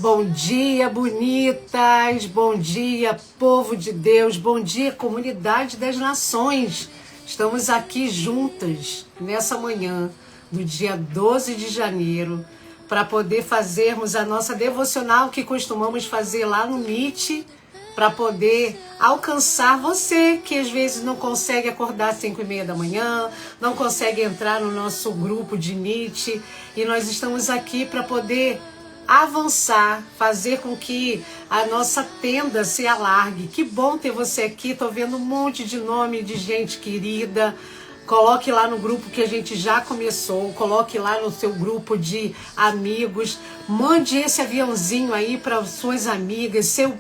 Bom dia, bonitas, bom dia, povo de Deus, bom dia, comunidade das nações. Estamos aqui juntas nessa manhã do dia 12 de janeiro para poder fazermos a nossa devocional que costumamos fazer lá no Meet, para poder alcançar você que às vezes não consegue acordar às 5h30 da manhã, não consegue entrar no nosso grupo de Meet, e nós estamos aqui para poder avançar, fazer com que a nossa tenda se alargue. Que bom ter você aqui, tô vendo um monte de nome de gente querida. Coloque lá no grupo que a gente já começou, coloque lá no seu grupo de amigos, mande esse aviãozinho aí para suas amigas, seu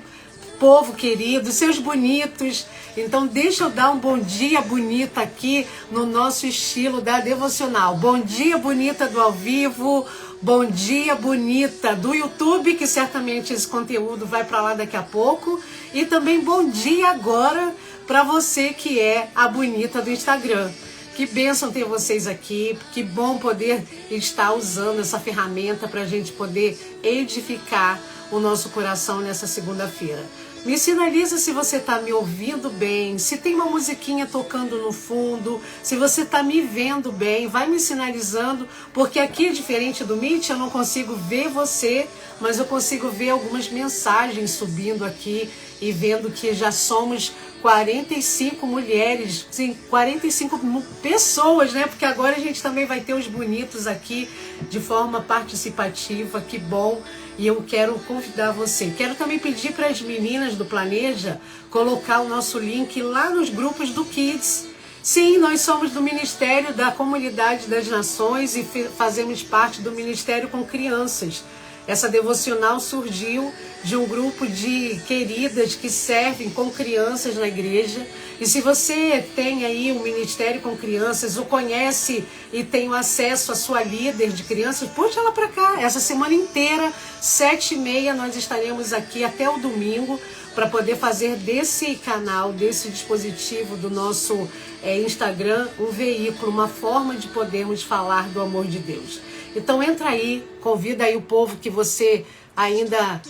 povo querido, seus bonitos. Então deixa eu dar um bom dia bonita aqui no nosso estilo da devocional. Bom dia bonita do ao vivo, bom dia bonita do YouTube, que certamente esse conteúdo vai para lá daqui a pouco, e também bom dia agora para você que é a bonita do Instagram. Que bênção ter vocês aqui, que bom poder estar usando essa ferramenta para a gente poder edificar o nosso coração nessa segunda-feira. Me sinaliza se você está me ouvindo bem, se tem uma musiquinha tocando no fundo, se você está me vendo bem, vai me sinalizando, porque aqui, diferente do Meet, eu não consigo ver você, mas eu consigo ver algumas mensagens subindo aqui e vendo que já somos 45 mulheres, sim, 45 pessoas, né? Porque agora a gente também vai ter os bonitos aqui de forma participativa, que bom. E eu quero convidar você. Quero também pedir para as meninas do Planeja colocar o nosso link lá nos grupos do Kids. Sim, nós somos do Ministério da Comunidade das Nações e fazemos parte do Ministério com Crianças. Essa devocional surgiu de um grupo de queridas que servem com crianças na igreja. E se você tem aí um ministério com crianças, ou conhece e tem acesso à sua líder de crianças, puxa ela para cá. Essa semana inteira, 7h30, nós estaremos aqui até o domingo para poder fazer desse canal, desse dispositivo do nosso Instagram, um veículo, uma forma de podermos falar do amor de Deus. Então entra aí, convida aí o povo que você ainda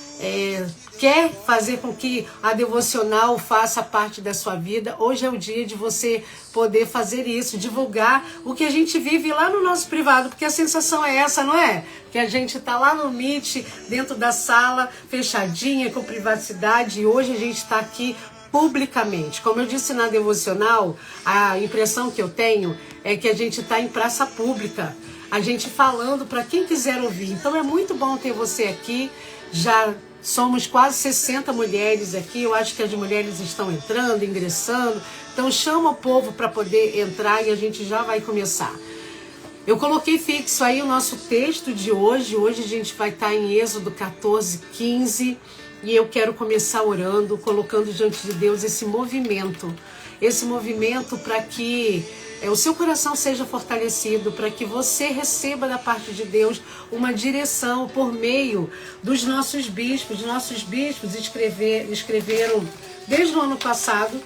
quer fazer com que a devocional faça parte da sua vida. Hoje é o dia de você poder fazer isso, divulgar o que a gente vive lá no nosso privado, porque a sensação é essa, não é? Que a gente está lá no Meet, dentro da sala, fechadinha, com privacidade, e hoje a gente está aqui publicamente. Como eu disse na devocional, a impressão que eu tenho é que a gente está em praça pública, a gente falando para quem quiser ouvir. Então é muito bom ter você aqui. Já somos quase 60 mulheres aqui. Eu acho que as mulheres estão entrando, ingressando. Então chama o povo para poder entrar e a gente já vai começar. Eu coloquei fixo aí o nosso texto de hoje. Hoje a gente vai estar em Êxodo 14:15. E eu quero começar orando, colocando diante de Deus esse movimento para que o seu coração seja fortalecido, para que você receba da parte de Deus uma direção por meio dos nossos bispos. Nossos bispos escreveram desde o ano passado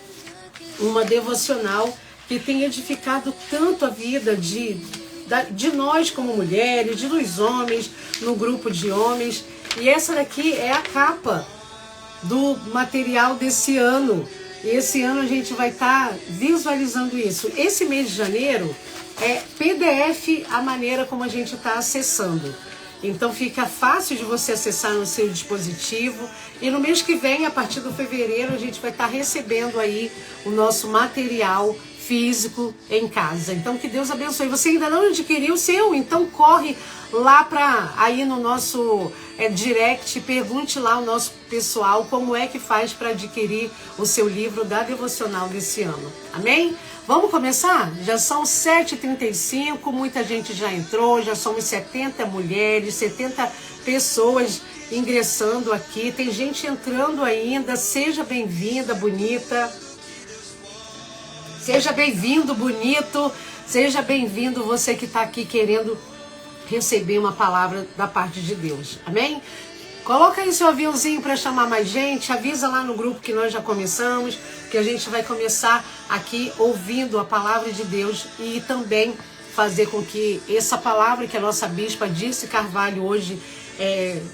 uma devocional que tem edificado tanto a vida de nós como mulheres, de nós homens, no grupo de homens. E essa daqui é a capa do material desse ano. E esse ano a gente vai estar visualizando isso. Esse mês de janeiro é PDF a maneira como a gente está acessando. Então fica fácil de você acessar no seu dispositivo. E no mês que vem, a partir do fevereiro, a gente vai estar recebendo aí o nosso material físico em casa. Então que Deus abençoe. Você ainda não adquiriu o seu? Então corre lá aí no nosso direct, pergunte lá ao nosso pessoal como é que faz para adquirir o seu livro da devocional desse ano. Amém? Vamos começar? Já são 7h35, muita gente já entrou, já somos 70 mulheres, 70 pessoas ingressando aqui, tem gente entrando ainda. Seja bem-vinda, bonita. Seja bem-vindo, bonito. Seja bem-vindo você que está aqui querendo receber uma palavra da parte de Deus. Amém? Coloca aí seu aviãozinho para chamar mais gente. Avisa lá no grupo que nós já começamos, que a gente vai começar aqui ouvindo a palavra de Deus e também fazer com que essa palavra que a nossa bispa Dirce Carvalho hoje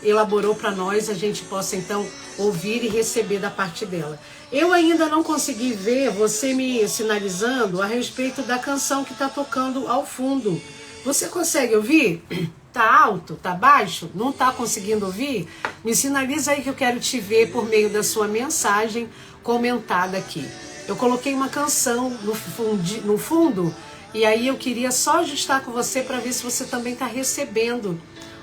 elaborou para nós, a gente possa então ouvir e receber da parte dela. Eu ainda não consegui ver você me sinalizando a respeito da canção que está tocando ao fundo. Você consegue ouvir? Tá alto? Tá baixo? Não tá conseguindo ouvir? Me sinaliza aí que eu quero te ver por meio da sua mensagem comentada aqui. Eu coloquei uma canção no fundo e aí eu queria só ajustar com você para ver se você também está recebendo.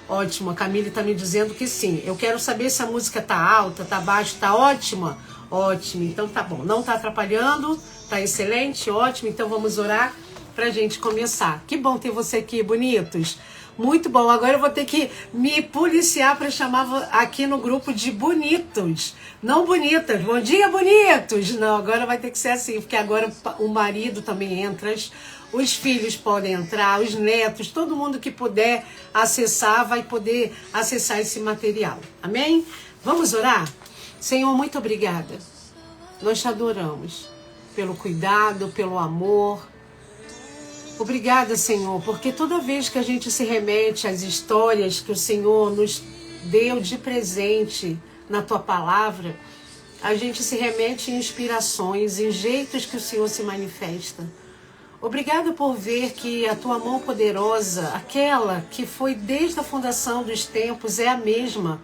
Ótimo, a Camille está me dizendo que sim. Eu quero saber se a música tá alta, tá baixa, tá ótima? Ótimo, então tá bom. Não tá atrapalhando, tá excelente, ótimo. Então vamos orar pra gente começar. Que bom ter você aqui, bonitos. Muito bom. Agora eu vou ter que me policiar para chamar aqui no grupo de bonitos. Não bonitas. Bom dia, bonitos. Não, agora vai ter que ser assim, porque agora o marido também entra, os filhos podem entrar, os netos, todo mundo que puder acessar vai poder acessar esse material. Amém? Vamos orar? Senhor, muito obrigada. Nós te adoramos pelo cuidado, pelo amor. Obrigada, Senhor, porque toda vez que a gente se remete às histórias que o Senhor nos deu de presente na Tua Palavra, a gente se remete em inspirações, em jeitos que o Senhor se manifesta. Obrigada por ver que a Tua mão poderosa, aquela que foi desde a fundação dos tempos, é a mesma,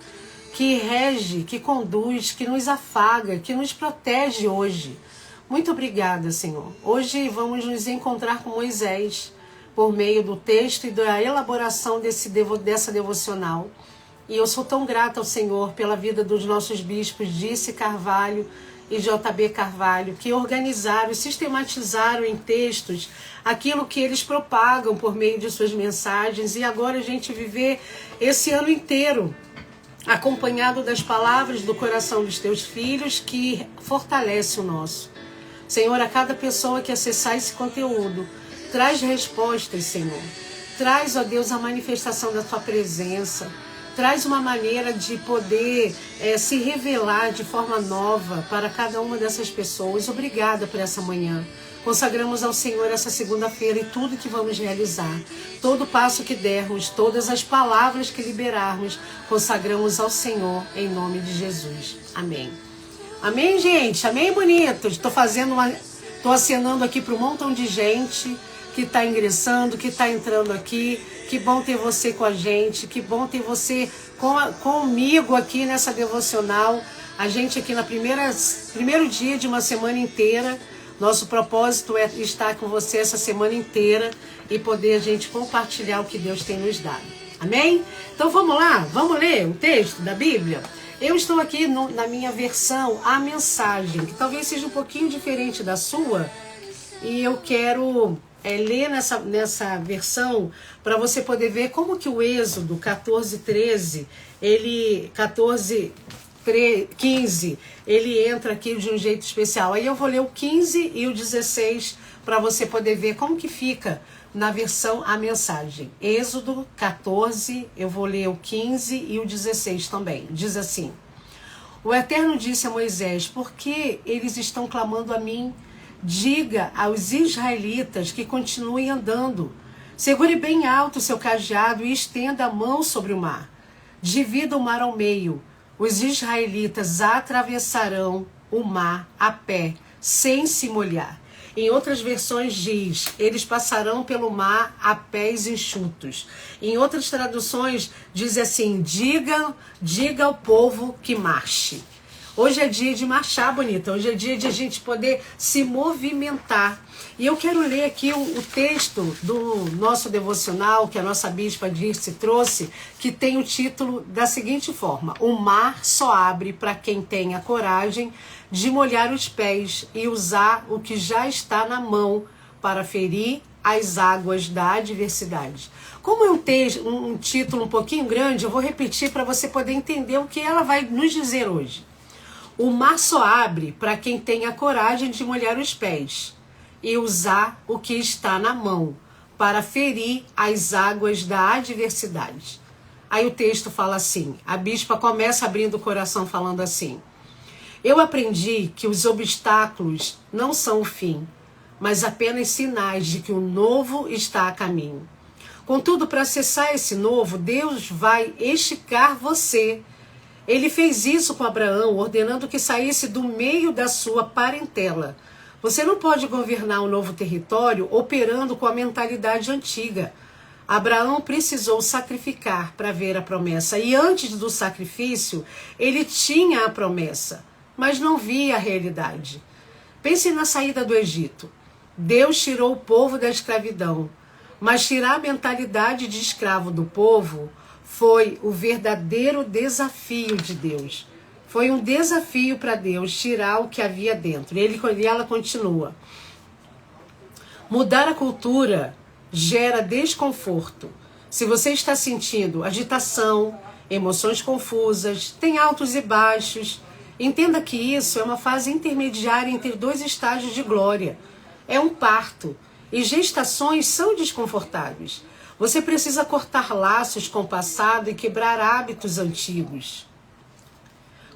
que rege, que conduz, que nos afaga, que nos protege hoje. Muito obrigada, Senhor. Hoje vamos nos encontrar com Moisés por meio do texto e da elaboração dessa devocional. E eu sou tão grata ao Senhor pela vida dos nossos bispos Disse Carvalho e JB Carvalho, que organizaram e sistematizaram em textos aquilo que eles propagam por meio de suas mensagens. E agora a gente viver esse ano inteiro acompanhado das palavras do coração dos teus filhos, que fortalece o nosso. Senhor, a cada pessoa que acessar esse conteúdo, traz respostas, Senhor. Traz, ó Deus, a manifestação da Tua presença. Traz uma maneira de poder se revelar de forma nova para cada uma dessas pessoas. Obrigada por essa manhã. Consagramos ao Senhor essa segunda-feira e tudo que vamos realizar. Todo passo que dermos, todas as palavras que liberarmos, consagramos ao Senhor em nome de Jesus. Amém. Amém, gente? Amém, bonitos? Tô acenando aqui para um montão de gente que está ingressando, que está entrando aqui. Que bom ter você com a gente, que bom ter você comigo aqui nessa devocional. A gente aqui no primeiro dia de uma semana inteira. Nosso propósito é estar com você essa semana inteira e poder a gente compartilhar o que Deus tem nos dado. Amém? Então vamos lá, vamos ler um texto da Bíblia? Eu estou aqui na minha versão, a mensagem, que talvez seja um pouquinho diferente da sua, e eu quero ler nessa versão para você poder ver como que o Êxodo 14:13, 15, ele entra aqui de um jeito especial. Aí eu vou ler o 15 e o 16 para você poder ver como que fica na versão a mensagem. Êxodo 14, eu vou ler o 15 e o 16 também. Diz assim: O Eterno disse a Moisés: Por que eles estão clamando a mim? Diga aos israelitas que continuem andando. Segure bem alto o seu cajado e estenda a mão sobre o mar. Divida o mar ao meio. Os israelitas atravessarão o mar a pé, sem se molhar. Em outras versões diz, eles passarão pelo mar a pés enxutos. Em outras traduções diz assim, diga ao povo que marche. Hoje é dia de marchar, bonita. Hoje é dia de a gente poder se movimentar. E eu quero ler aqui o texto do nosso devocional, que a nossa bispa Dirce trouxe, que tem o título da seguinte forma: O mar só abre para quem tem a coragem de molhar os pés e usar o que já está na mão para ferir as águas da adversidade. Como é um título um pouquinho grande, eu vou repetir para você poder entender o que ela vai nos dizer hoje. O mar só abre para quem tem a coragem de molhar os pés e usar o que está na mão para ferir as águas da adversidade. Aí o texto fala assim, a bispa começa abrindo o coração falando assim: Eu aprendi que os obstáculos não são o fim, mas apenas sinais de que o novo está a caminho. Contudo, para acessar esse novo, Deus vai esticar você. Ele fez isso com Abraão, ordenando que saísse do meio da sua parentela. Você não pode governar um novo território operando com a mentalidade antiga. Abraão precisou sacrificar para ver a promessa. E antes do sacrifício, ele tinha a promessa, mas não via a realidade. Pense na saída do Egito. Deus tirou o povo da escravidão, mas tirar a mentalidade de escravo do povo foi o verdadeiro desafio de Deus. Foi um desafio para Deus tirar o que havia dentro. E ela continua. Mudar a cultura gera desconforto. Se você está sentindo agitação, emoções confusas, tem altos e baixos, entenda que isso é uma fase intermediária entre dois estágios de glória. É um parto. E gestações são desconfortáveis. Você precisa cortar laços com o passado e quebrar hábitos antigos.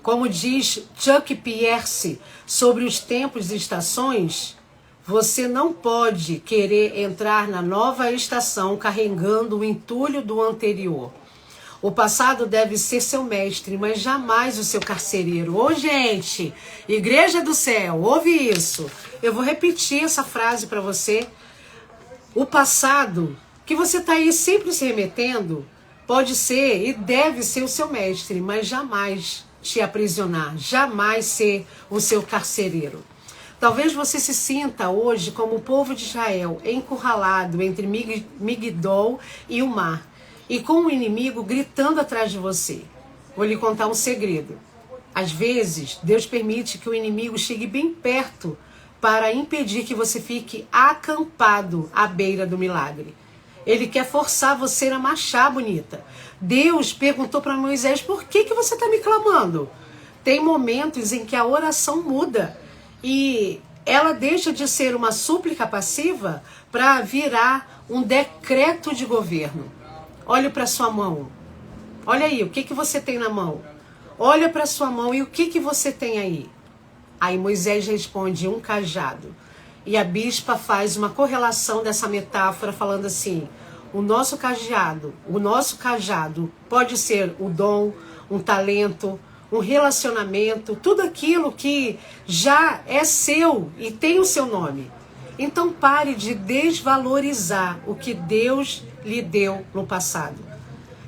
Como diz Chuck Pierce sobre os tempos e estações, você não pode querer entrar na nova estação carregando o entulho do anterior. O passado deve ser seu mestre, mas jamais o seu carcereiro. Ô, gente, Igreja do Céu, ouve isso. Eu vou repetir essa frase para você. O passado, que você está aí sempre se remetendo, pode ser e deve ser o seu mestre, mas jamais te aprisionar, jamais ser o seu carcereiro. Talvez você se sinta hoje como o povo de Israel, encurralado entre Migdol e o mar, e com o inimigo gritando atrás de você. Vou lhe contar um segredo. Às vezes, Deus permite que o inimigo chegue bem perto para impedir que você fique acampado à beira do milagre. Ele quer forçar você a marchar, bonita. Deus perguntou para Moisés, por que você está me clamando? Tem momentos em que a oração muda e ela deixa de ser uma súplica passiva para virar um decreto de governo. Olhe para sua mão. Olha aí, o que você tem na mão? Olha para sua mão e o que você tem aí? Aí Moisés responde, um cajado. E a bispa faz uma correlação dessa metáfora falando assim, o nosso cajado pode ser o dom, um talento, um relacionamento, tudo aquilo que já é seu e tem o seu nome. Então pare de desvalorizar o que Deus lhe deu no passado.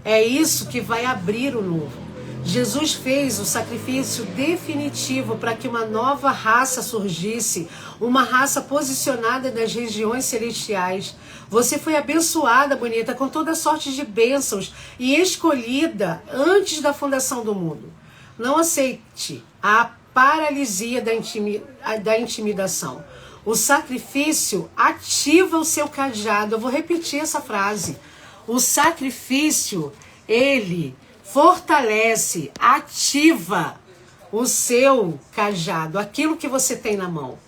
É isso que vai abrir o novo. Jesus fez o sacrifício definitivo para que uma nova raça surgisse, uma raça posicionada nas regiões celestiais. Você foi abençoada, bonita, com toda sorte de bênçãos e escolhida antes da fundação do mundo. Não aceite a paralisia da intimidação. O sacrifício ativa o seu cajado. Eu vou repetir essa frase. O sacrifício, ele fortalece, ativa o seu cajado, aquilo que você tem na mão.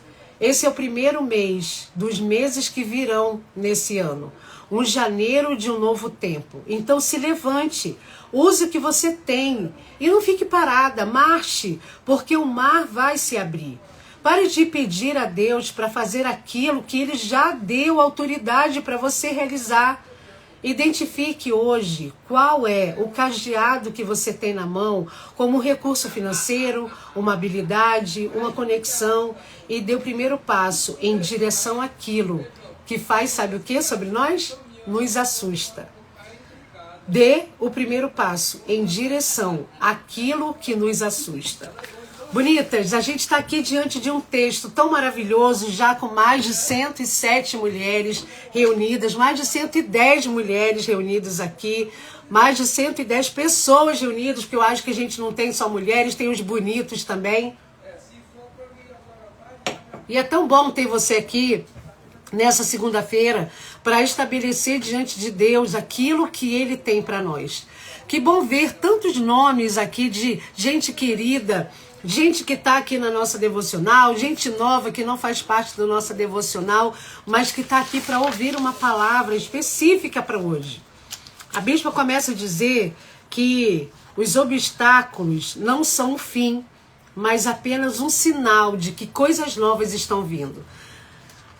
Esse é o primeiro mês dos meses que virão nesse ano. Um janeiro de um novo tempo. Então se levante, use o que você tem e não fique parada, marche, porque o mar vai se abrir. Pare de pedir a Deus para fazer aquilo que Ele já deu autoridade para você realizar. Identifique hoje qual é o cadeado que você tem na mão como um recurso financeiro, uma habilidade, uma conexão e dê o primeiro passo em direção àquilo que faz, sabe o que sobre nós? Nos assusta. Dê o primeiro passo em direção àquilo que nos assusta. Bonitas, a gente está aqui diante de um texto tão maravilhoso, já com mais de 107 mulheres reunidas, mais de 110 mulheres reunidas aqui, mais de 110 pessoas reunidas, porque eu acho que a gente não tem só mulheres, tem os bonitos também. E é tão bom ter você aqui nessa segunda-feira para estabelecer diante de Deus aquilo que Ele tem para nós. Que bom ver tantos nomes aqui de gente querida, gente que está aqui na nossa devocional, gente nova que não faz parte da nossa devocional, mas que está aqui para ouvir uma palavra específica para hoje. A bispa começa a dizer que os obstáculos não são o fim, mas apenas um sinal de que coisas novas estão vindo.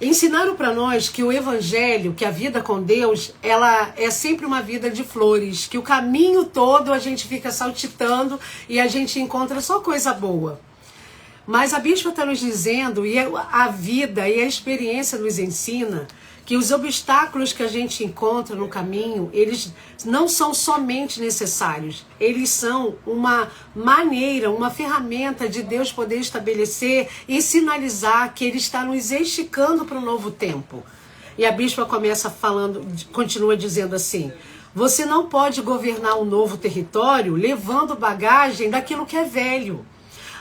ensinaram para nós que o evangelho, que a vida com Deus, ela é sempre uma vida de flores, que o caminho todo a gente fica saltitando e a gente encontra só coisa boa. Mas a bispa está nos dizendo, e a vida e a experiência nos ensina, que os obstáculos que a gente encontra no caminho, eles não são somente necessários, eles são uma maneira, uma ferramenta de Deus poder estabelecer e sinalizar que Ele está nos esticando para um novo tempo. E a bispa começa falando, continua dizendo assim: você não pode governar um novo território levando bagagem daquilo que é velho.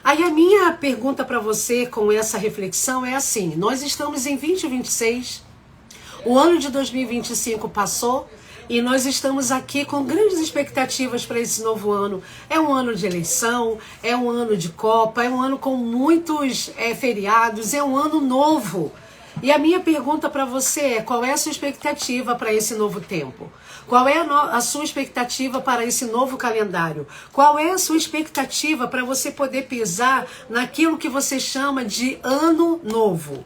Aí a minha pergunta para você com essa reflexão é assim: nós estamos em 2026, o ano de 2025 passou e nós estamos aqui com grandes expectativas para esse novo ano. É um ano de eleição, é um ano de Copa, é um ano com muitos feriados, é um ano novo. E a minha pergunta para você é: qual é a sua expectativa para esse novo tempo? Qual é a sua expectativa para esse novo calendário? Qual é a sua expectativa para você poder pisar naquilo que você chama de ano novo?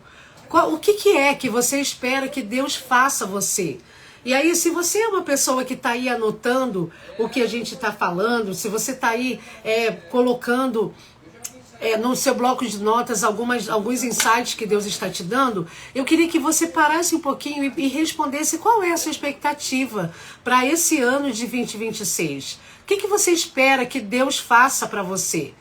O que é que você espera que Deus faça a você? E aí, se você é uma pessoa que está aí anotando o que a gente está falando, se você está aí colocando no seu bloco de notas alguns insights que Deus está te dando, eu queria que você parasse um pouquinho e respondesse qual é a sua expectativa para esse ano de 2026. O que você espera que Deus faça para você?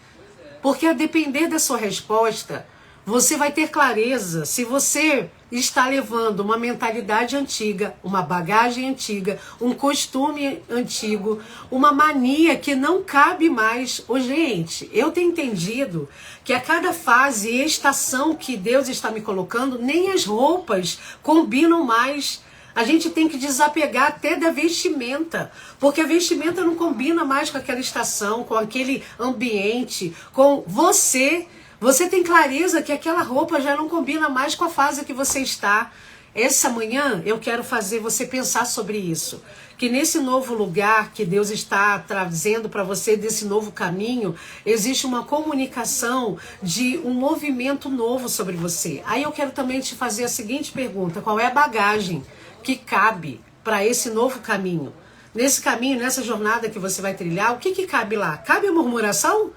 Porque a depender da sua resposta, você vai ter clareza se você está levando uma mentalidade antiga, uma bagagem antiga, um costume antigo, uma mania que não cabe mais. Gente, eu tenho entendido que a cada fase e estação que Deus está me colocando, nem as roupas combinam mais. A gente tem que desapegar até da vestimenta, porque a vestimenta não combina mais com aquela estação, com aquele ambiente, com você. Você tem clareza que aquela roupa já não combina mais com a fase que você está. Essa manhã eu quero fazer você pensar sobre isso. Que nesse novo lugar que Deus está trazendo para você, desse novo caminho, existe uma comunicação de um movimento novo sobre você. Aí eu quero também te fazer a seguinte pergunta: qual é a bagagem que cabe para esse novo caminho? Nesse caminho, nessa jornada que você vai trilhar, o que cabe lá? Cabe a murmuração?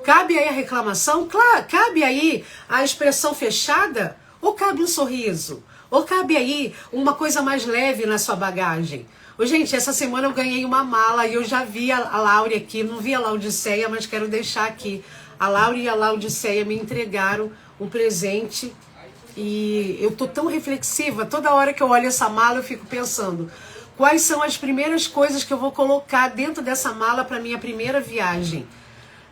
Cabe aí a reclamação? Claro, cabe aí a expressão fechada? Ou cabe um sorriso? Ou cabe aí uma coisa mais leve na sua bagagem? Gente, essa semana eu ganhei uma mala e eu já vi a Laura aqui, não vi a Laodiceia, mas quero deixar aqui. A Laura e a Laodiceia me entregaram um presente e eu tô tão reflexiva. Toda hora que eu olho essa mala eu fico pensando: quais são as primeiras coisas que eu vou colocar dentro dessa mala para minha primeira viagem?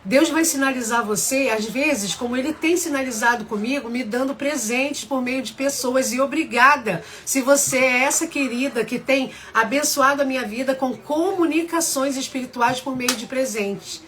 Deus vai sinalizar você, às vezes, como Ele tem sinalizado comigo, me dando presentes por meio de pessoas. E obrigada se você é essa querida que tem abençoado a minha vida com comunicações espirituais por meio de presentes.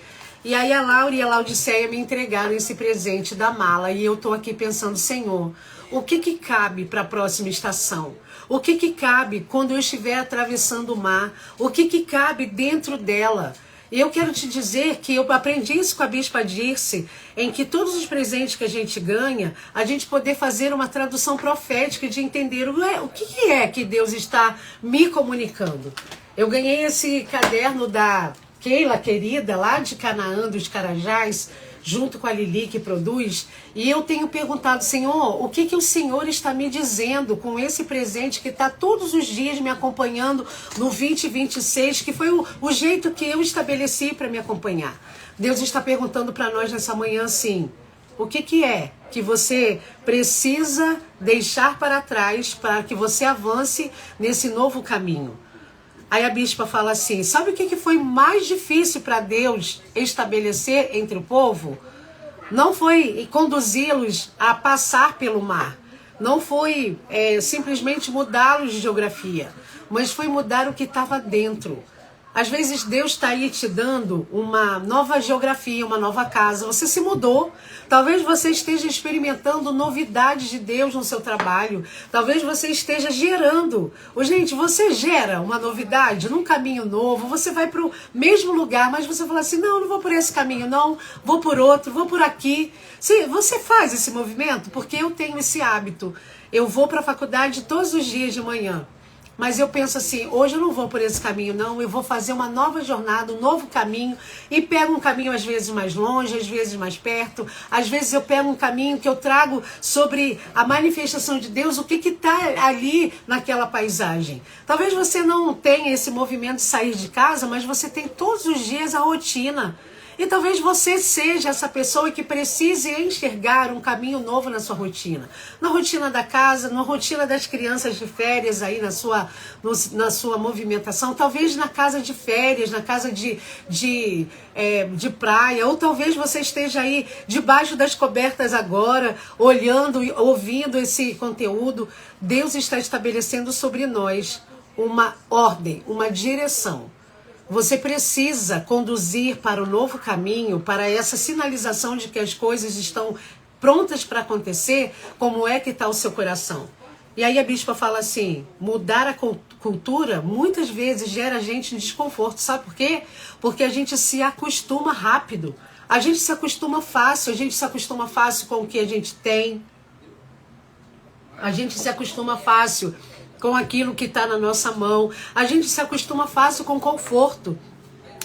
E aí a Laura e a Laodiceia me entregaram esse presente da mala. E eu estou aqui pensando: Senhor, o que cabe para a próxima estação? O que cabe quando eu estiver atravessando o mar? O que cabe dentro dela? E eu quero te dizer que eu aprendi isso com a Bispa Dirce, em que todos os presentes que a gente ganha, a gente poder fazer uma tradução profética de entender o que é que Deus está me comunicando. Eu ganhei esse caderno da Keila, querida, lá de Canaã, dos Carajás, junto com a Lili, que produz, e eu tenho perguntado: Senhor, o que o Senhor está me dizendo com esse presente que está todos os dias me acompanhando no 2026, que foi o jeito que eu estabeleci para me acompanhar. Deus está perguntando para nós nessa manhã assim: o que é que você precisa deixar para trás para que você avance nesse novo caminho? Aí a bispa fala assim: sabe o que foi mais difícil para Deus estabelecer entre o povo? Não foi conduzi-los a passar pelo mar. Não foi simplesmente mudá-los de geografia. Mas foi mudar o que estava dentro. Às vezes Deus está aí te dando uma nova geografia, uma nova casa. Você se mudou. Talvez você esteja experimentando novidades de Deus no seu trabalho. Talvez você esteja gerando. Gente, você gera uma novidade num caminho novo. Você vai para o mesmo lugar, mas você fala assim, não vou por esse caminho, não. Vou por outro, vou por aqui. Você faz esse movimento? Porque eu tenho esse hábito. Eu vou para a faculdade todos os dias de manhã. Mas eu penso assim, hoje eu não vou por esse caminho não, eu vou fazer uma nova jornada, um novo caminho, e pego um caminho às vezes mais longe, às vezes mais perto, às vezes eu pego um caminho que eu trago sobre a manifestação de Deus, o que está ali naquela paisagem. Talvez você não tenha esse movimento de sair de casa, mas você tem todos os dias a rotina. E talvez você seja essa pessoa que precise enxergar um caminho novo na sua rotina. Na rotina da casa, na rotina das crianças de férias aí na sua movimentação. Talvez na casa de férias, na casa de praia. Ou talvez você esteja aí debaixo das cobertas agora, olhando e ouvindo esse conteúdo. Deus está estabelecendo sobre nós uma ordem, uma direção. Você precisa conduzir para o novo caminho, para essa sinalização de que as coisas estão prontas para acontecer, como é que está o seu coração. E aí a bispa fala assim, mudar a cultura muitas vezes gera a gente em desconforto. Sabe por quê? Porque a gente se acostuma rápido, a gente se acostuma fácil, com o que a gente tem, a gente se acostuma fácil com aquilo que está na nossa mão. A gente se acostuma fácil com conforto.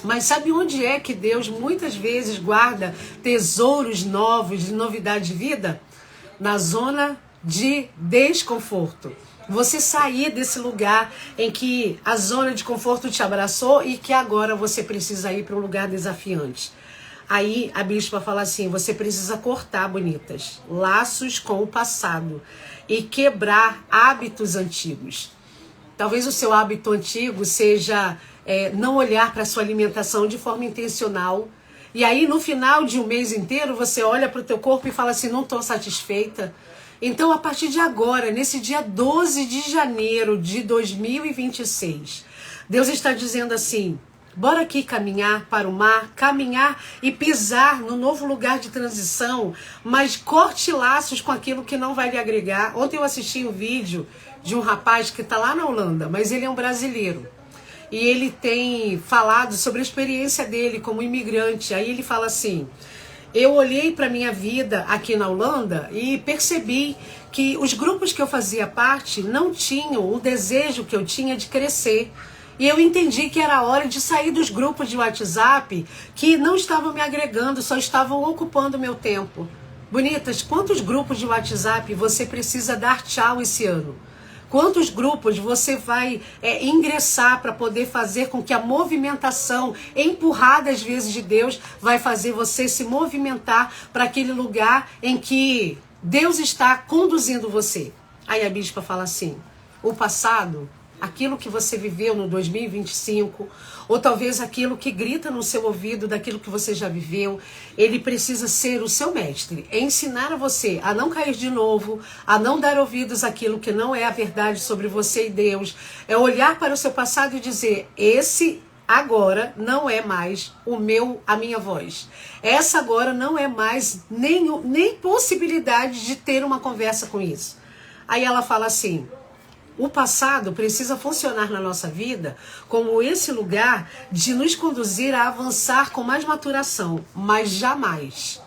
Mas sabe onde é que Deus muitas vezes guarda tesouros novos, de novidade de vida? Na zona de desconforto. Você sair desse lugar em que a zona de conforto te abraçou e que agora você precisa ir para um lugar desafiante. Aí a bispa fala assim, você precisa cortar, bonitas, laços com o passado e quebrar hábitos antigos. Talvez o seu hábito antigo seja não olhar para a sua alimentação de forma intencional. E aí no final de um mês inteiro você olha para o teu corpo e fala assim, não estou satisfeita. Então a partir de agora, nesse dia 12 de janeiro de 2026, Deus está dizendo assim, bora aqui caminhar para o mar, caminhar e pisar no novo lugar de transição, mas corte laços com aquilo que não vai lhe agregar. Ontem eu assisti um vídeo de um rapaz que está lá na Holanda, mas ele é um brasileiro. E ele tem falado sobre a experiência dele como imigrante. Aí ele fala assim, eu olhei para a minha vida aqui na Holanda e percebi que os grupos que eu fazia parte não tinham o desejo que eu tinha de crescer. E eu entendi que era hora de sair dos grupos de WhatsApp que não estavam me agregando, só estavam ocupando o meu tempo. Bonitas, quantos grupos de WhatsApp você precisa dar tchau esse ano? Quantos grupos você vai ingressar para poder fazer com que a movimentação, empurrada às vezes de Deus, vai fazer você se movimentar para aquele lugar em que Deus está conduzindo você? Aí a bispa fala assim, o passado, aquilo que você viveu no 2025, ou talvez aquilo que grita no seu ouvido daquilo que você já viveu, ele precisa ser o seu mestre, ensinar a você a não cair de novo, a não dar ouvidos àquilo que não é a verdade sobre você e Deus, é olhar para o seu passado e dizer, esse agora não é mais a minha voz. Essa agora não é mais nem possibilidade de ter uma conversa com isso. Aí ela fala assim, o passado precisa funcionar na nossa vida como esse lugar de nos conduzir a avançar com mais maturação, mas jamais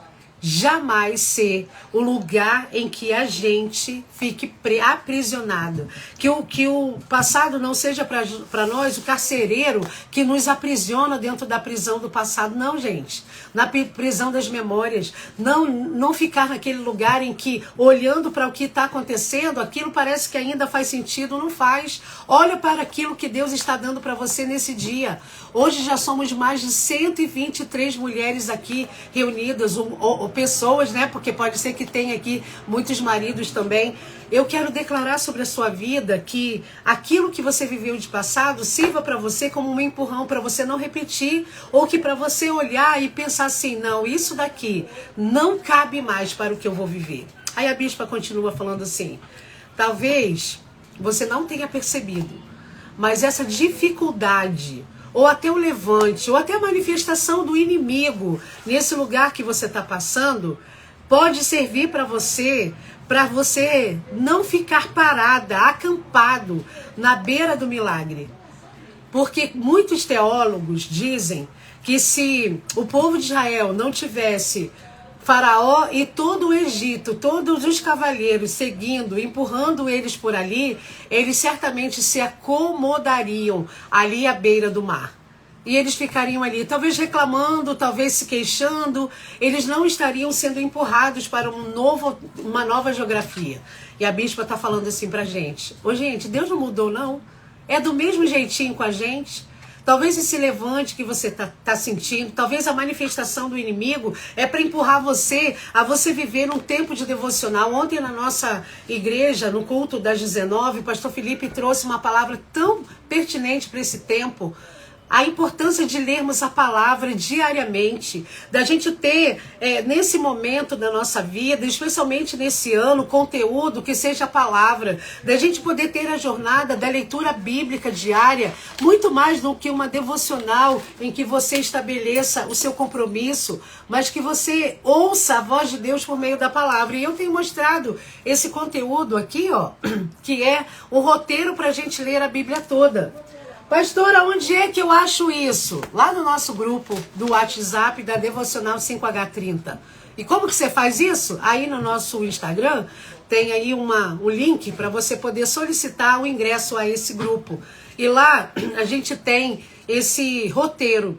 ser o lugar em que a gente fique aprisionado. Que o passado não seja para nós o carcereiro que nos aprisiona dentro da prisão do passado. Não, gente. Na prisão das memórias. Não ficar naquele lugar em que, olhando para o que está acontecendo, aquilo parece que ainda faz sentido. Não faz. Olha para aquilo que Deus está dando para você nesse dia. Hoje já somos mais de 123 mulheres aqui reunidas, ou pessoas, né? Porque pode ser que tenha aqui muitos maridos também. Eu quero declarar sobre a sua vida que aquilo que você viveu de passado sirva para você como um empurrão para você não repetir, ou que para você olhar e pensar assim, não, isso daqui não cabe mais para o que eu vou viver. Aí a bispa continua falando assim, talvez você não tenha percebido, mas essa dificuldade ou até o levante, ou até a manifestação do inimigo nesse lugar que você está passando, pode servir para você não ficar parada, acampado na beira do milagre. Porque muitos teólogos dizem que se o povo de Israel não tivesse Faraó e todo o Egito, todos os cavaleiros seguindo, empurrando eles por ali, eles certamente se acomodariam ali à beira do mar. E eles ficariam ali, talvez reclamando, talvez se queixando, eles não estariam sendo empurrados para uma nova geografia. E a bispa está falando assim pra gente: ô gente, Deus não mudou não? É do mesmo jeitinho com a gente? Talvez esse levante que você tá sentindo, talvez a manifestação do inimigo é para empurrar você a você viver um tempo de devocional. Ontem na nossa igreja, no culto das 19, o pastor Felipe trouxe uma palavra tão pertinente para esse tempo. A importância de lermos a palavra diariamente, da gente ter nesse momento da nossa vida, especialmente nesse ano, conteúdo que seja a palavra, da gente poder ter a jornada da leitura bíblica diária, muito mais do que uma devocional em que você estabeleça o seu compromisso, mas que você ouça a voz de Deus por meio da palavra. E eu tenho mostrado esse conteúdo aqui, ó, que é um roteiro para a gente ler a Bíblia toda. Pastora, onde é que eu acho isso? Lá no nosso grupo do WhatsApp da Devocional 5H30. E como que você faz isso? Aí no nosso Instagram tem aí um link para você poder solicitar o ingresso a esse grupo. E lá a gente tem esse roteiro.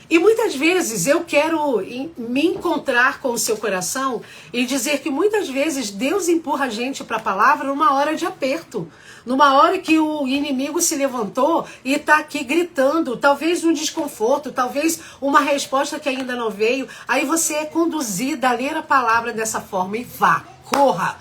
E muitas vezes eu quero me encontrar com o seu coração e dizer que muitas vezes Deus empurra a gente para a palavra numa hora de aperto. Numa hora que o inimigo se levantou e está aqui gritando, talvez um desconforto, talvez uma resposta que ainda não veio. Aí você é conduzida a ler a palavra dessa forma e vá, corra.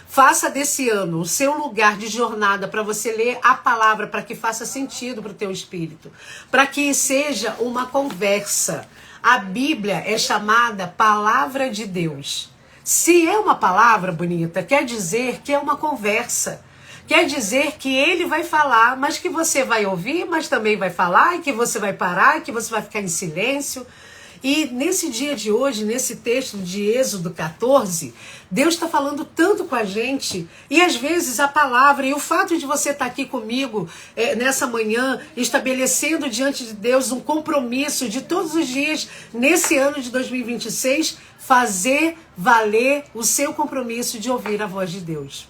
Faça desse ano o seu lugar de jornada para você ler a palavra, para que faça sentido para o teu espírito, para que seja uma conversa. A Bíblia é chamada Palavra de Deus. Se é uma palavra bonita, quer dizer que é uma conversa. Quer dizer que ele vai falar, mas que você vai ouvir, mas também vai falar, e que você vai parar, e que você vai ficar em silêncio. E nesse dia de hoje, nesse texto de Êxodo 14, Deus está falando tanto com a gente, e às vezes a palavra, e o fato de você estar aqui comigo nessa manhã, estabelecendo diante de Deus um compromisso de todos os dias, nesse ano de 2026, fazer valer o seu compromisso de ouvir a voz de Deus.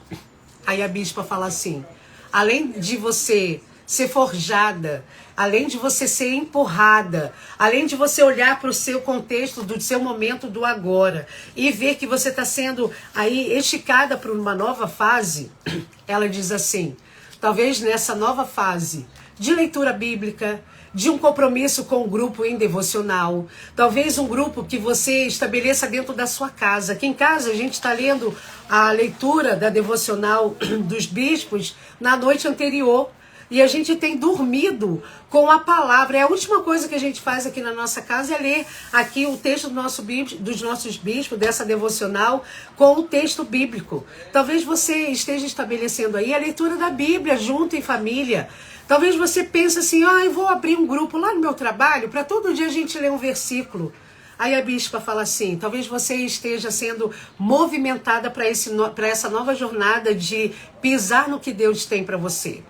Aí a bispa fala assim: além de você ser forjada, além de você ser empurrada, além de você olhar para o seu contexto, do seu momento do agora, e ver que você está sendo aí esticada para uma nova fase, ela diz assim: talvez nessa nova fase de leitura bíblica, de um compromisso com o grupo em devocional, talvez um grupo que você estabeleça dentro da sua casa. Aqui em casa a gente está lendo a leitura da devocional dos bispos na noite anterior, e a gente tem dormido com a palavra. A última coisa que a gente faz aqui na nossa casa é ler aqui o texto dos nossos bispos, dessa devocional, com o texto bíblico. Talvez você esteja estabelecendo aí a leitura da Bíblia junto em família. Talvez você pense assim: eu vou abrir um grupo lá no meu trabalho para todo dia a gente ler um versículo. Aí a bispa fala assim: talvez você esteja sendo movimentada para essa nova jornada de pisar no que Deus tem para você.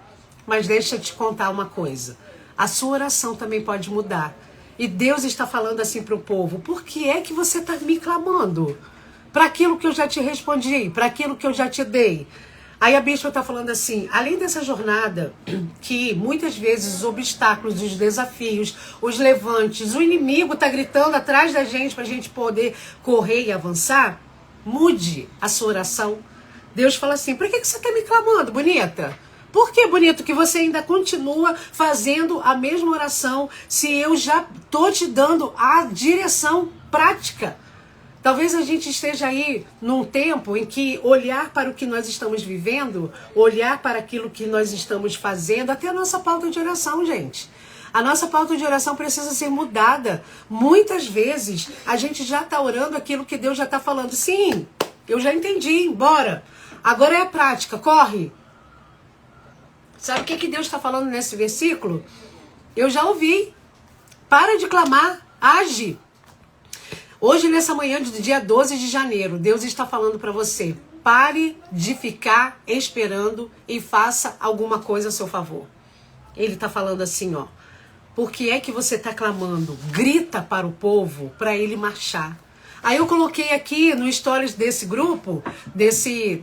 Mas deixa eu te contar uma coisa: a sua oração também pode mudar. E Deus está falando assim para o povo: por que é que você está me clamando? Para aquilo que eu já te respondi, para aquilo que eu já te dei. Aí a bispa está falando assim: além dessa jornada, que muitas vezes os obstáculos, os desafios, os levantes, o inimigo está gritando atrás da gente para a gente poder correr e avançar, mude a sua oração. Deus fala assim: por que você está me clamando, bonita? Por que, bonito, que você ainda continua fazendo a mesma oração se eu já estou te dando a direção prática? Talvez a gente esteja aí num tempo em que olhar para o que nós estamos vivendo, olhar para aquilo que nós estamos fazendo, até a nossa pauta de oração, gente. A nossa pauta de oração precisa ser mudada. Muitas vezes a gente já está orando aquilo que Deus já está falando. Sim, eu já entendi, bora. Agora é a prática, corre. Sabe o que Deus está falando nesse versículo? Eu já ouvi. Para de clamar, age. Hoje, nessa manhã do dia 12 de janeiro, Deus está falando para você, pare de ficar esperando e faça alguma coisa a seu favor. Ele está falando assim, ó, por que é que você está clamando? Grita para o povo, para ele marchar. Aí eu coloquei aqui no stories desse grupo, desse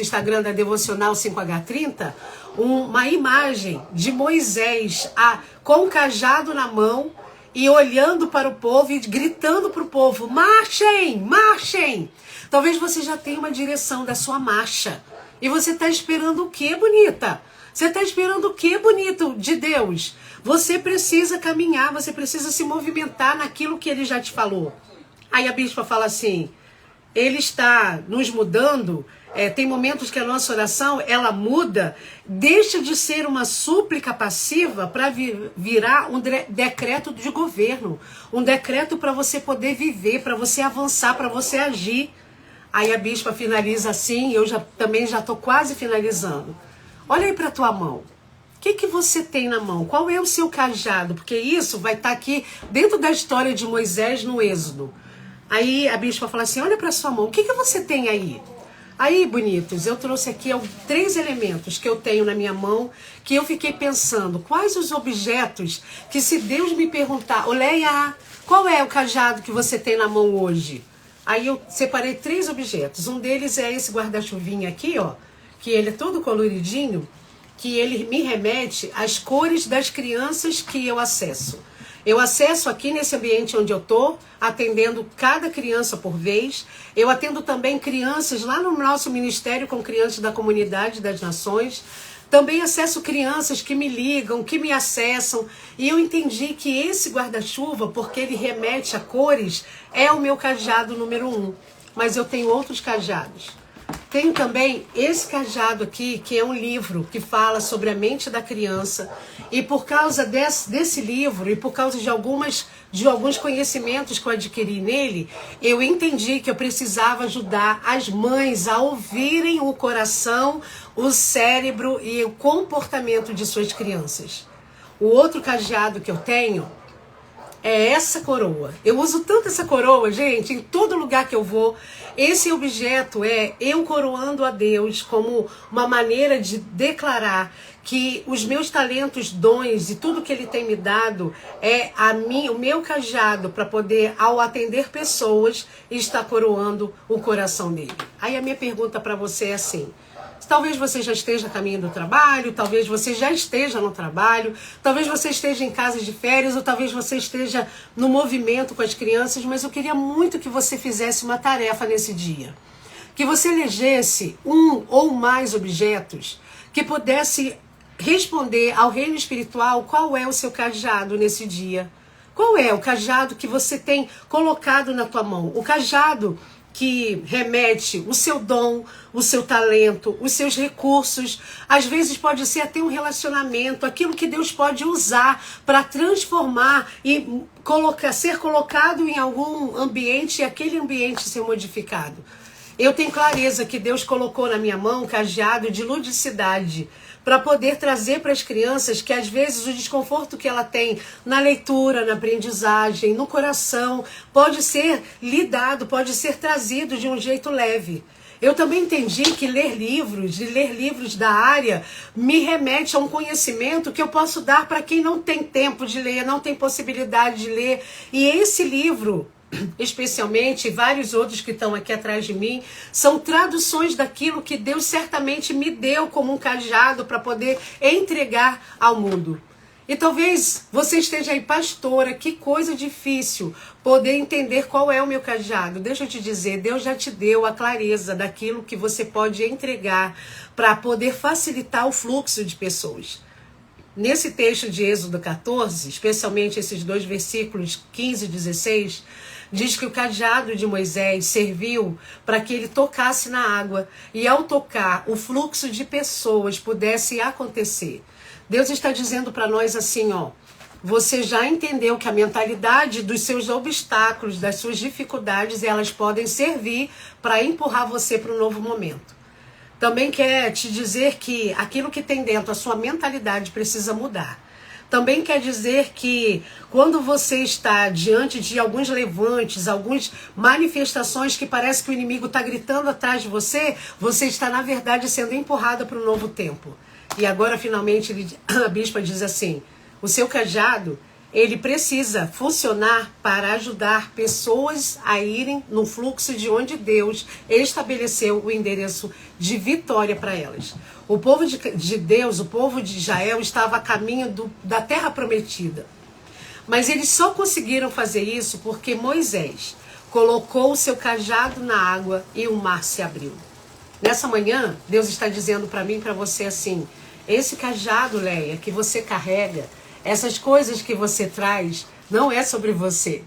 Instagram da Devocional 5H30, uma imagem de Moisés com o cajado na mão e olhando para o povo e gritando para o povo, marchem, marchem. Talvez você já tenha uma direção da sua marcha. E você está esperando o quê, bonita? Você está esperando o quê, bonito, de Deus? Você precisa caminhar, você precisa se movimentar naquilo que ele já te falou. Aí a bispa fala assim, ele está nos mudando, tem momentos que a nossa oração, ela muda, deixa de ser uma súplica passiva para virar um decreto de governo, um decreto para você poder viver, para você avançar, para você agir. Aí a bispa finaliza assim, eu também já estou quase finalizando. Olha aí para a tua mão. O que você tem na mão? Qual é o seu cajado? Porque isso vai estar aqui dentro da história de Moisés no Êxodo. Aí a bispa fala assim, olha para sua mão, o que você tem aí? Aí, bonitos, eu trouxe aqui 3 elementos que eu tenho na minha mão, que eu fiquei pensando, quais os objetos que se Deus me perguntar, Oleia, qual é o cajado que você tem na mão hoje? Aí eu separei 3 objetos, um deles é esse guarda-chuvinha aqui, ó, que ele é todo coloridinho, que ele me remete às cores das crianças que eu acesso. Eu acesso aqui nesse ambiente onde eu estou, atendendo cada criança por vez. Eu atendo também crianças lá no nosso ministério com crianças da comunidade das nações. Também acesso crianças que me ligam, que me acessam. E eu entendi que esse guarda-chuva, porque ele remete a cores, é o meu cajado número 1. Mas eu tenho outros cajados. Tenho também esse cajado aqui, que é um livro que fala sobre a mente da criança. E por causa desse livro e por causa de alguns conhecimentos que eu adquiri nele, eu entendi que eu precisava ajudar as mães a ouvirem o coração, o cérebro e o comportamento de suas crianças. O outro cajado que eu tenho é essa coroa. Eu uso tanto essa coroa, gente, em todo lugar que eu vou. Esse objeto é eu coroando a Deus como uma maneira de declarar que os meus talentos, dons e tudo que Ele tem me dado é o meu cajado para poder, ao atender pessoas, estar coroando o coração dele. Aí a minha pergunta para você é assim, talvez você já esteja a caminho do trabalho, talvez você já esteja no trabalho, talvez você esteja em casa de férias, ou talvez você esteja no movimento com as crianças, mas eu queria muito que você fizesse uma tarefa nesse dia. Que você elegesse um ou mais objetos que pudesse responder ao reino espiritual qual é o seu cajado nesse dia. Qual é o cajado que você tem colocado na tua mão? O cajado que remete o seu dom, o seu talento, os seus recursos. Às vezes pode ser até um relacionamento, aquilo que Deus pode usar para transformar e ser colocado em algum ambiente e aquele ambiente ser modificado. Eu tenho clareza que Deus colocou na minha mão um cajado de ludicidade para poder trazer para as crianças que às vezes o desconforto que ela tem na leitura, na aprendizagem, no coração, pode ser lidado, pode ser trazido de um jeito leve. Eu também entendi que ler livros da área, me remete a um conhecimento que eu posso dar para quem não tem tempo de ler, não tem possibilidade de ler. E esse livro, especialmente, e vários outros que estão aqui atrás de mim, são traduções daquilo que Deus certamente me deu como um cajado para poder entregar ao mundo. E talvez você esteja aí, pastora, que coisa difícil poder entender qual é o meu cajado. Deixa eu te dizer, Deus já te deu a clareza daquilo que você pode entregar para poder facilitar o fluxo de pessoas. Nesse texto de Êxodo 14, especialmente esses 2 versículos 15 e 16, diz que o cajado de Moisés serviu para que ele tocasse na água e ao tocar o fluxo de pessoas pudesse acontecer. Deus está dizendo para nós assim, ó, você já entendeu que a mentalidade dos seus obstáculos, das suas dificuldades, elas podem servir para empurrar você para um novo momento. Também quer te dizer que aquilo que tem dentro, a sua mentalidade precisa mudar. Também quer dizer que quando você está diante de alguns levantes, algumas manifestações que parece que o inimigo está gritando atrás de você, você está, na verdade, sendo empurrada para um novo tempo. E agora, finalmente, a bispa diz assim, o seu cajado, ele precisa funcionar para ajudar pessoas a irem no fluxo de onde Deus estabeleceu o endereço de vitória para elas. O povo de Deus, o povo de Israel, estava a caminho da terra prometida. Mas eles só conseguiram fazer isso porque Moisés colocou o seu cajado na água e o mar se abriu. Nessa manhã, Deus está dizendo para mim e para você assim, esse cajado, Leia, que você carrega, essas coisas que você traz, não é sobre você.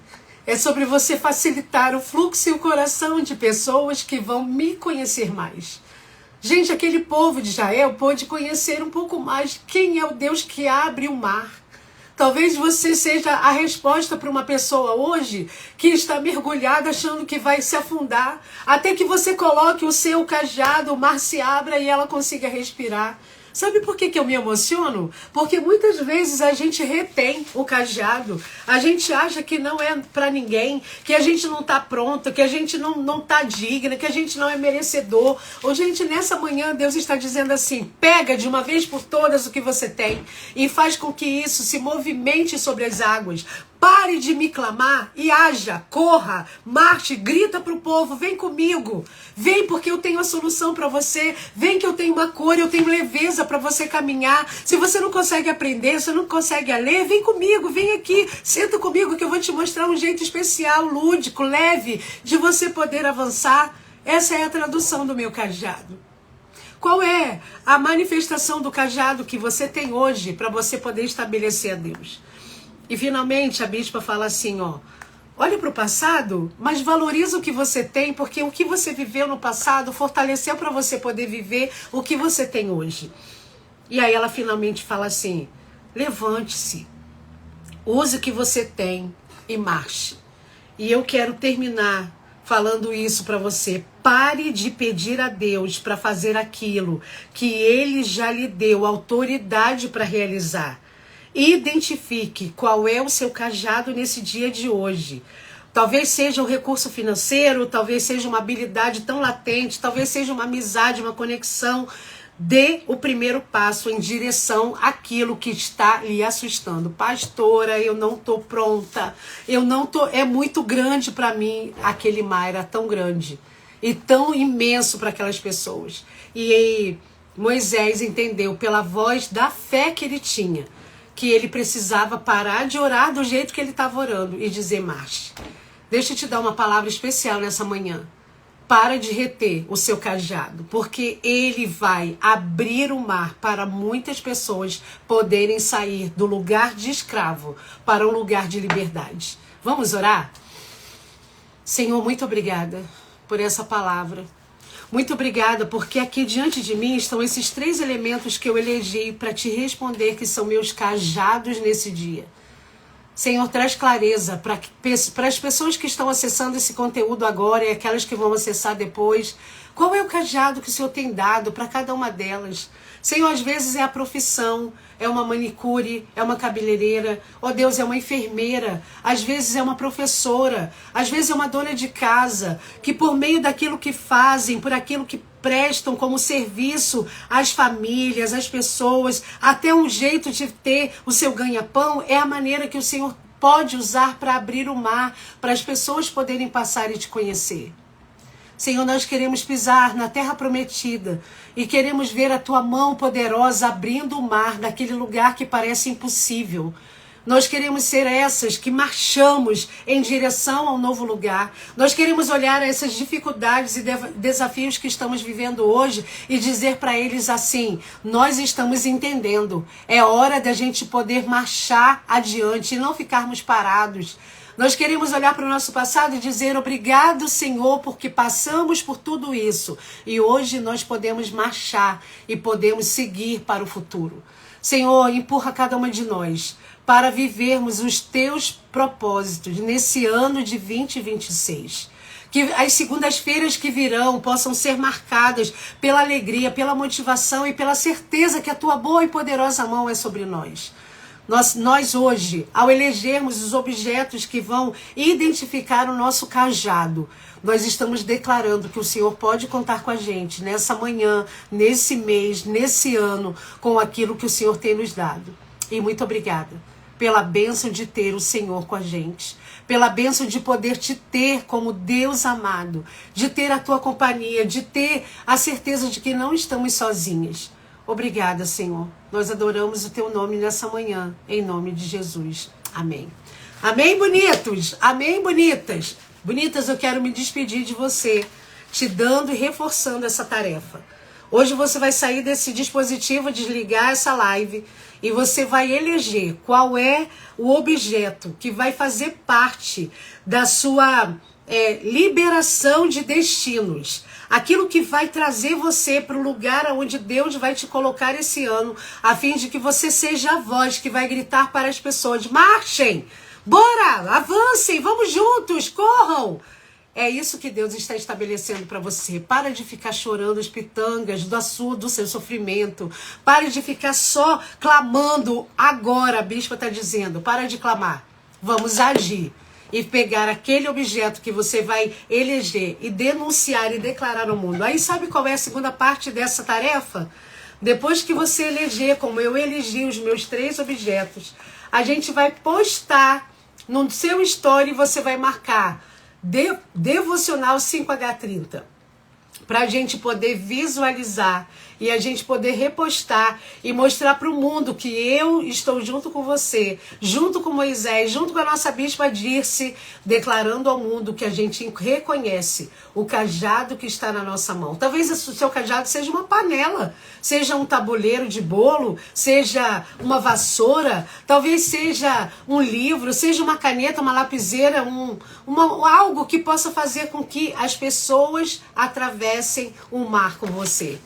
É sobre você facilitar o fluxo e o coração de pessoas que vão me conhecer mais. Gente, aquele povo de Israel pôde conhecer um pouco mais quem é o Deus que abre o mar. Talvez você seja a resposta para uma pessoa hoje que está mergulhada achando que vai se afundar, até que você coloque o seu cajado, o mar se abra e ela consiga respirar. Sabe por que eu me emociono? Porque muitas vezes a gente retém o cajado, a gente acha que não é para ninguém, que a gente não está pronta, que a gente não está digna, que a gente não é merecedor. Ou gente, nessa manhã Deus está dizendo assim, pega de uma vez por todas o que você tem e faz com que isso se movimente sobre as águas. Pare de me clamar e haja, corra, marche, grita para o povo, vem comigo, vem porque eu tenho a solução para você, vem que eu tenho uma cor, eu tenho leveza para você caminhar. Se você não consegue aprender, se você não consegue ler, vem comigo, vem aqui, senta comigo que eu vou te mostrar um jeito especial, lúdico, leve, de você poder avançar. Essa é a tradução do meu cajado. Qual é a manifestação do cajado que você tem hoje para você poder estabelecer a Deus? E finalmente a bispa fala assim, ó, olha para o passado, mas valoriza o que você tem, porque o que você viveu no passado fortaleceu para você poder viver o que você tem hoje. E aí ela finalmente fala assim, levante-se, use o que você tem e marche. E eu quero terminar falando isso para você. Pare de pedir a Deus para fazer aquilo que Ele já lhe deu autoridade para realizar. Identifique qual é o seu cajado nesse dia de hoje. Talvez seja um recurso financeiro, talvez seja uma habilidade tão latente, talvez seja uma amizade, uma conexão. Dê o primeiro passo em direção àquilo que está lhe assustando. Pastora, eu não estou pronta, é muito grande para mim. Aquele mar era tão grande e tão imenso para aquelas pessoas. E Moisés entendeu pela voz da fé que ele tinha, que ele precisava parar de orar do jeito que ele estava orando e dizer, marche. Deixa eu te dar uma palavra especial nessa manhã. Para de reter o seu cajado, porque ele vai abrir o mar para muitas pessoas poderem sair do lugar de escravo para um lugar de liberdade. Vamos orar? Senhor, muito obrigada por essa palavra. Muito obrigada, porque aqui diante de mim estão esses 3 elementos que eu elegi para te responder, que são meus cajados nesse dia. Senhor, traz clareza para as pessoas que estão acessando esse conteúdo agora e aquelas que vão acessar depois. Qual é o cajado que o Senhor tem dado para cada uma delas? Senhor, às vezes é a profissão, é uma manicure, é uma cabeleireira, ó Deus, é uma enfermeira, às vezes é uma professora, às vezes é uma dona de casa, que por meio daquilo que fazem, por aquilo que prestam como serviço às famílias, às pessoas, até um jeito de ter o seu ganha-pão, é a maneira que o Senhor pode usar para abrir o mar, para as pessoas poderem passar e te conhecer. Senhor, nós queremos pisar na terra prometida e queremos ver a tua mão poderosa abrindo o mar naquele lugar que parece impossível. Nós queremos ser essas que marchamos em direção ao novo lugar. Nós queremos olhar essas dificuldades e desafios que estamos vivendo hoje e dizer para eles assim, nós estamos entendendo. É hora da gente poder marchar adiante e não ficarmos parados. Nós queremos olhar para o nosso passado e dizer obrigado, Senhor, porque passamos por tudo isso. E hoje nós podemos marchar e podemos seguir para o futuro. Senhor, empurra cada uma de nós para vivermos os teus propósitos nesse ano de 2026. Que as segundas-feiras que virão possam ser marcadas pela alegria, pela motivação e pela certeza que a tua boa e poderosa mão é sobre nós. Nós hoje, ao elegermos os objetos que vão identificar o nosso cajado, nós estamos declarando que o Senhor pode contar com a gente nessa manhã, nesse mês, nesse ano, com aquilo que o Senhor tem nos dado. E muito obrigada pela bênção de ter o Senhor com a gente, pela bênção de poder te ter como Deus amado, de ter a tua companhia, de ter a certeza de que não estamos sozinhas. Obrigada, Senhor. Nós adoramos o teu nome nessa manhã, em nome de Jesus. Amém. Amém, bonitos? Amém, bonitas? Bonitas, eu quero me despedir de você, te dando e reforçando essa tarefa. Hoje você vai sair desse dispositivo, desligar essa live e você vai eleger qual é o objeto que vai fazer parte da sua liberação de destinos. Aquilo que vai trazer você para o lugar onde Deus vai te colocar esse ano, a fim de que você seja a voz que vai gritar para as pessoas: marchem, bora, avancem, vamos juntos, corram. É isso que Deus está estabelecendo para você. Para de ficar chorando as pitangas do seu sofrimento. Para de ficar só clamando. Agora, a bispa está dizendo, para de clamar. Vamos agir. E pegar aquele objeto que você vai eleger e denunciar e declarar ao mundo. Aí sabe qual é a segunda parte dessa tarefa? Depois que você eleger, como eu elegi os meus 3 objetos, a gente vai postar no seu story e você vai marcar Devocional 5H30, para a gente poder visualizar e a gente poder repostar e mostrar para o mundo que eu estou junto com você, junto com Moisés, junto com a nossa bispa Dirce, declarando ao mundo que a gente reconhece o cajado que está na nossa mão. Talvez o seu cajado seja uma panela, seja um tabuleiro de bolo, seja uma vassoura, talvez seja um livro, seja uma caneta, uma lapiseira, algo que possa fazer com que as pessoas atravessem o mar com você.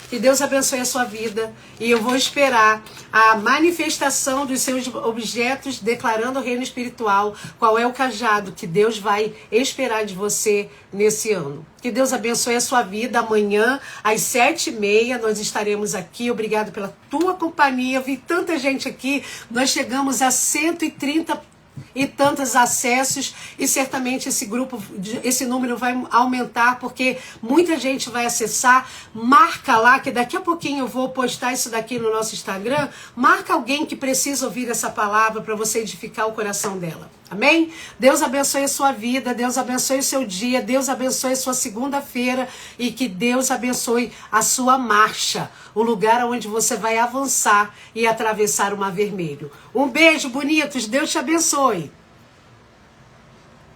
Que Deus abençoe a sua vida e eu vou esperar a manifestação dos seus objetos declarando o reino espiritual, qual é o cajado que Deus vai esperar de você nesse ano. Que Deus abençoe a sua vida. Amanhã, às 7h30, nós estaremos aqui. Obrigado pela tua companhia. Vi tanta gente aqui. Nós chegamos a 130 e tantos acessos e certamente esse número vai aumentar porque muita gente vai acessar. Marca lá que daqui a pouquinho eu vou postar isso daqui no nosso Instagram. Marca alguém que precisa ouvir essa palavra para você edificar o coração dela. Amém? Deus abençoe a sua vida, Deus abençoe o seu dia, Deus abençoe a sua segunda-feira e que Deus abençoe a sua marcha, o lugar onde você vai avançar e atravessar o mar vermelho. Um beijo, bonitos, Deus te abençoe.